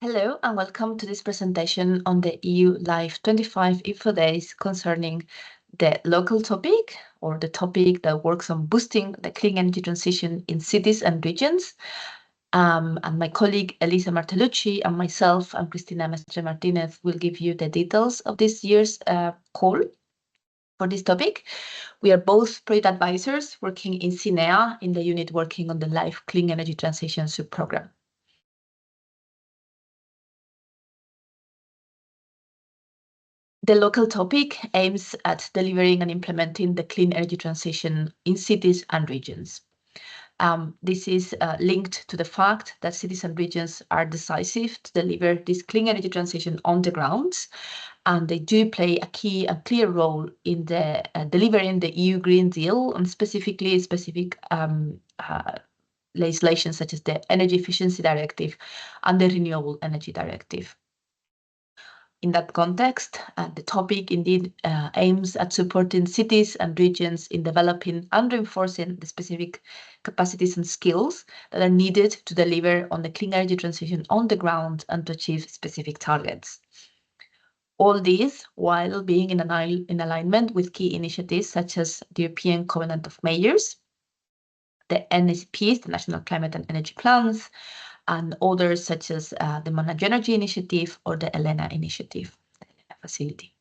Hello and welcome to this presentation on the EU LIFE-25 Info Days concerning the local topic or the topic that works on boosting the clean energy transition in cities and regions. And my colleague Elisa Martellucci and myself and Cristina Mestre Martinez will give you the details of this year's call for this topic. We are both project advisors working in CINEA in the unit working on the LIFE Clean Energy Transition sub-program. The local topic aims at delivering and implementing the clean energy transition in cities and regions. This is linked to the fact that cities and regions are decisive to deliver this clean energy transition on the ground, and they do play a key and clear role in the delivering the EU Green Deal and specifically specific legislation such as the Energy Efficiency Directive and the Renewable Energy Directive. In that context, the topic indeed aims at supporting cities and regions in developing and reinforcing the specific capacities and skills that are needed to deliver on the clean energy transition on the ground and to achieve specific targets. All this while being in alignment with key initiatives such as the European Covenant of Mayors, the NCPs, the National Climate and Energy Plans, and others such as the Managed Energy Initiative or the ELENA initiative, the ELENA facility.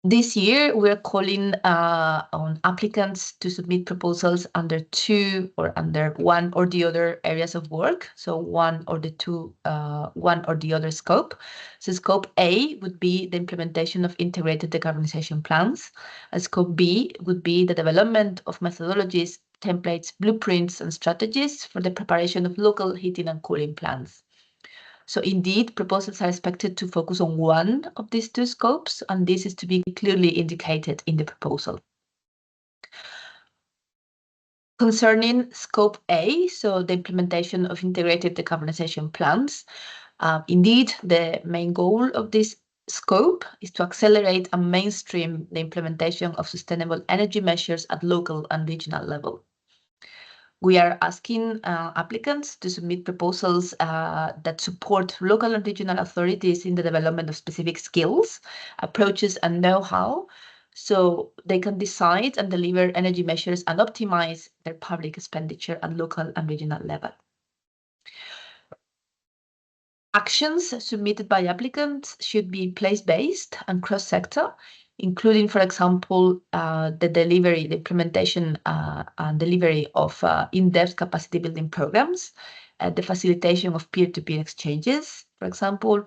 This year, we're calling on applicants to submit proposals under one or the other areas of work. So one or the other scope. So scope A would be the implementation of integrated decarbonization plans. Scope B would be the development of methodologies, templates, blueprints, and strategies for the preparation of local heating and cooling plans. So indeed, proposals are expected to focus on one of these two scopes, and this is to be clearly indicated in the proposal. Concerning scope A, so the implementation of integrated decarbonization plans, indeed, the main goal of this scope is to accelerate and mainstream the implementation of sustainable energy measures at local and regional level. We are asking applicants to submit proposals that support local and regional authorities in the development of specific skills, approaches, and know-how, so they can decide and deliver energy measures and optimize their public expenditure at local and regional level. Actions submitted by applicants should be place-based and cross-sector, including, for example, the implementation and delivery of in-depth capacity building programs, the facilitation of peer-to-peer exchanges, for example,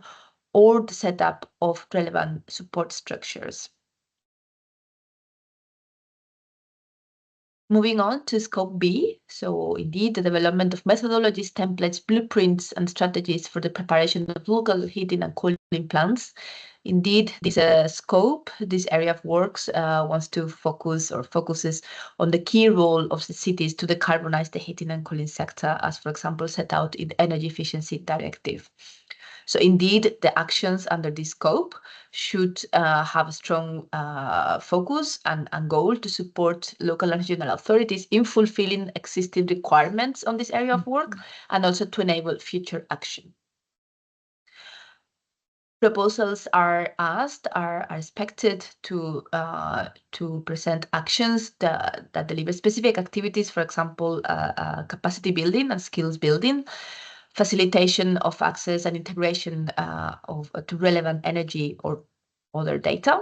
or the setup of relevant support structures. Moving on to scope B, so indeed the development of methodologies, templates, blueprints, and strategies for the preparation of local heating and cooling plants. Indeed, this scope, this area of works wants to focuses on the key role of the cities to decarbonize the heating and cooling sector, as for example set out in the Energy Efficiency Directive. So indeed, the actions under this scope should have a strong focus and goal to support local and regional authorities in fulfilling existing requirements on this area of work and also to enable future action. Proposals are expected to present actions that deliver specific activities, for example, capacity building and skills building, facilitation of access and integration to relevant energy or other data,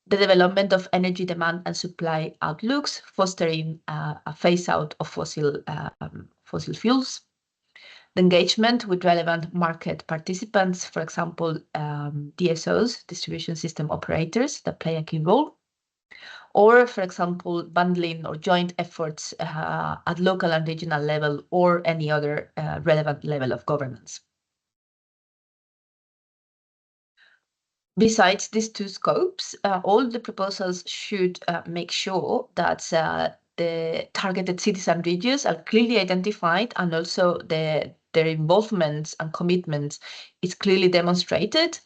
the development of energy demand and supply outlooks, fostering a phase out of fossil fuels, the engagement with relevant market participants, for example, DSOs, distribution system operators, that play a key role, or, for example, bundling or joint efforts at local and regional level or any other relevant level of governance. Besides these two scopes, all the proposals should make sure that the targeted cities and regions are clearly identified and also their involvement and commitment is clearly demonstrated.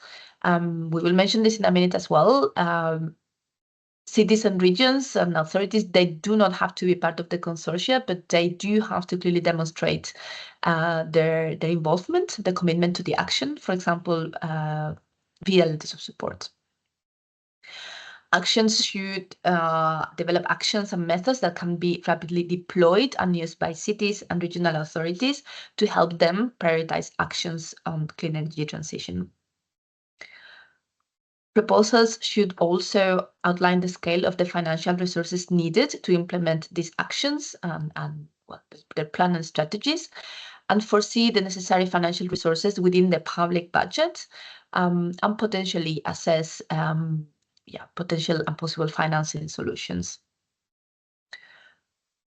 We will mention this in a minute as well. Cities and regions and authorities, they do not have to be part of the consortia, but they do have to clearly demonstrate their involvement, the commitment to the action, for example, via letters of support. Actions should develop actions and methods that can be rapidly deployed and used by cities and regional authorities to help them prioritize actions on clean energy transition. Proposals should also outline the scale of the financial resources needed to implement these actions and their plan and strategies, and foresee the necessary financial resources within the public budget, and potentially assess potential and possible financing solutions.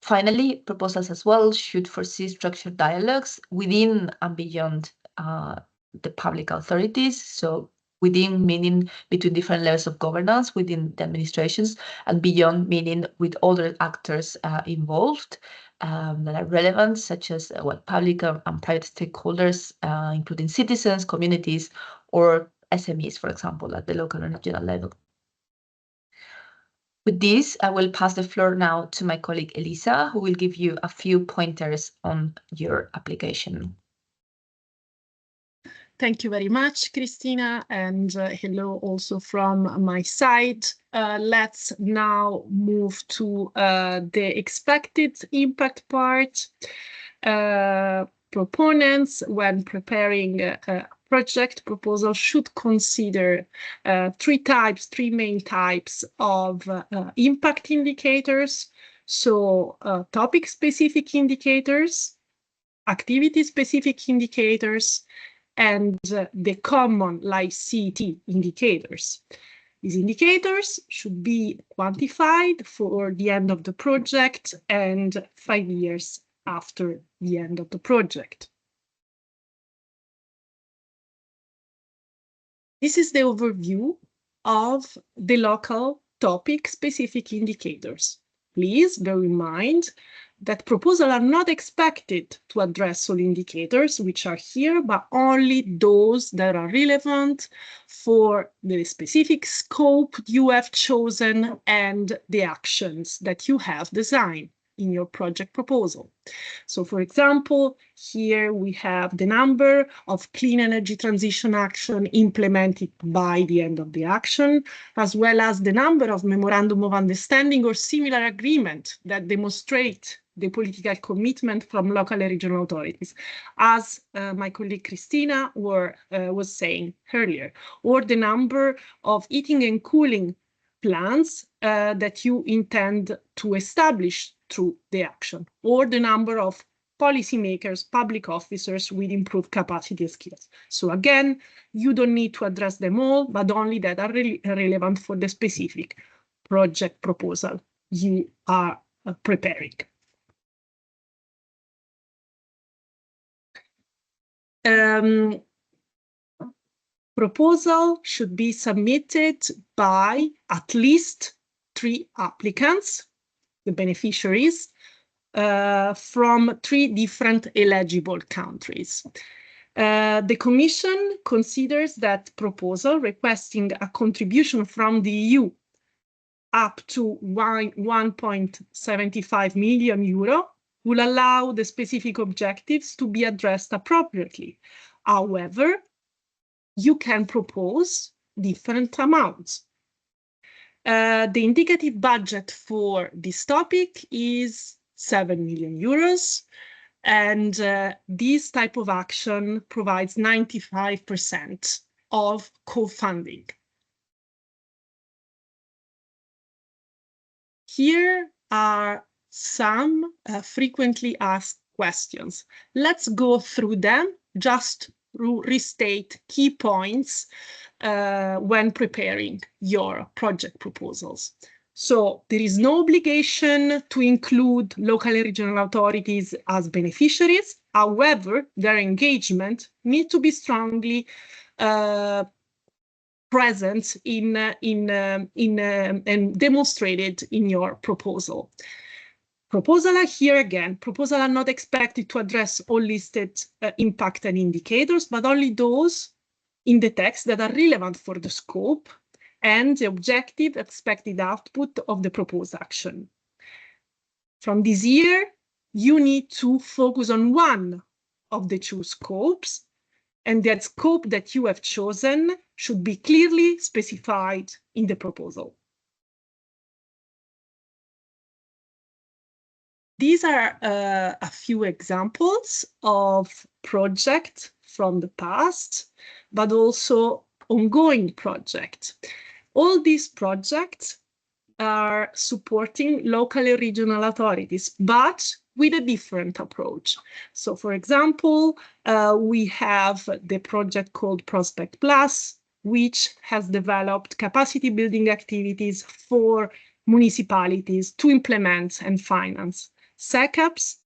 Finally, proposals as well should foresee structured dialogues within and beyond the public authorities. So within, meaning between different levels of governance within the administrations, and beyond, meaning with other actors involved that are relevant, such as public and private stakeholders, including citizens, communities, or SMEs, for example, at the local and regional level. With this, I will pass the floor now to my colleague Elisa, who will give you a few pointers on your application. Thank you very much, Christina, and hello also from my side. Let's now move to the expected impact part. Proponents, when preparing a project proposal, should consider three main types of impact indicators. So topic-specific indicators, activity-specific indicators, and the common LIFE-CET indicators. These indicators should be quantified for the end of the project and 5 years after the end of the project. This is the overview of the local topic-specific indicators. Please bear in mind that proposals are not expected to address all indicators which are here, but only those that are relevant for the specific scope you have chosen and the actions that you have designed in your project proposal. So, for example, here we have the number of clean energy transition action implemented by the end of the action, as well as the number of memorandum of understanding or similar agreement that demonstrate the political commitment from local and regional authorities, as my colleague Christina was saying earlier, or the number of heating and cooling plans that you intend to establish through the action, or the number of policymakers, public officers with improved capacity and skills. So again, you don't need to address them all, but only that are really relevant for the specific project proposal you are preparing. Proposal should be submitted by at least 3 applicants, the beneficiaries, from 3 different eligible countries. The Commission considers that proposal requesting a contribution from the EU up to 1.75 million euro will allow the specific objectives to be addressed appropriately. However, you can propose different amounts. The indicative budget for this topic is 7 million euros, and this type of action provides 95% of co-funding. Here are some frequently asked questions. Let's go through them just to restate key points when preparing your project proposals. So there is no obligation to include local and regional authorities as beneficiaries. However, their engagement needs to be strongly present and demonstrated in your proposal. Proposals are here again. Proposals are not expected to address all listed impact and indicators, but only those in the text that are relevant for the scope and the objective expected output of the proposed action. From this year, you need to focus on one of the two scopes, and that scope that you have chosen should be clearly specified in the proposal. These are a few examples of projects from the past, but also ongoing projects. All these projects are supporting local and regional authorities, but with a different approach. So, for example, we have the project called Prospect Plus, which has developed capacity building activities for municipalities to implement and finance. SECAPs,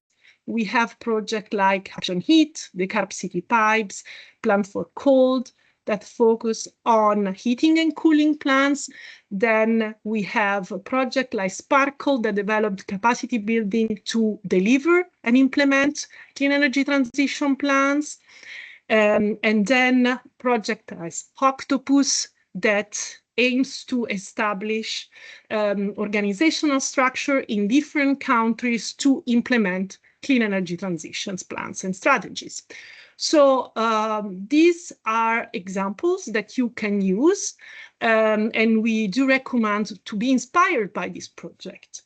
we have projects like Action Heat, the Carb City Pipes, Plan for Cold, that focus on heating and cooling plants. Then we have a project like Sparkle that developed capacity building to deliver and implement clean energy transition plans. And then project like Octopus that aims to establish organizational structure in different countries to implement clean energy transitions plans and strategies. So these are examples that you can use, and we do recommend to be inspired by this project.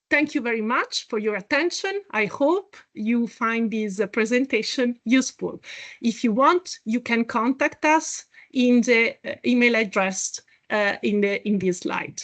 Thank you very much for your attention. I hope you find this presentation useful. If you want, you can contact us in the email address in this slide.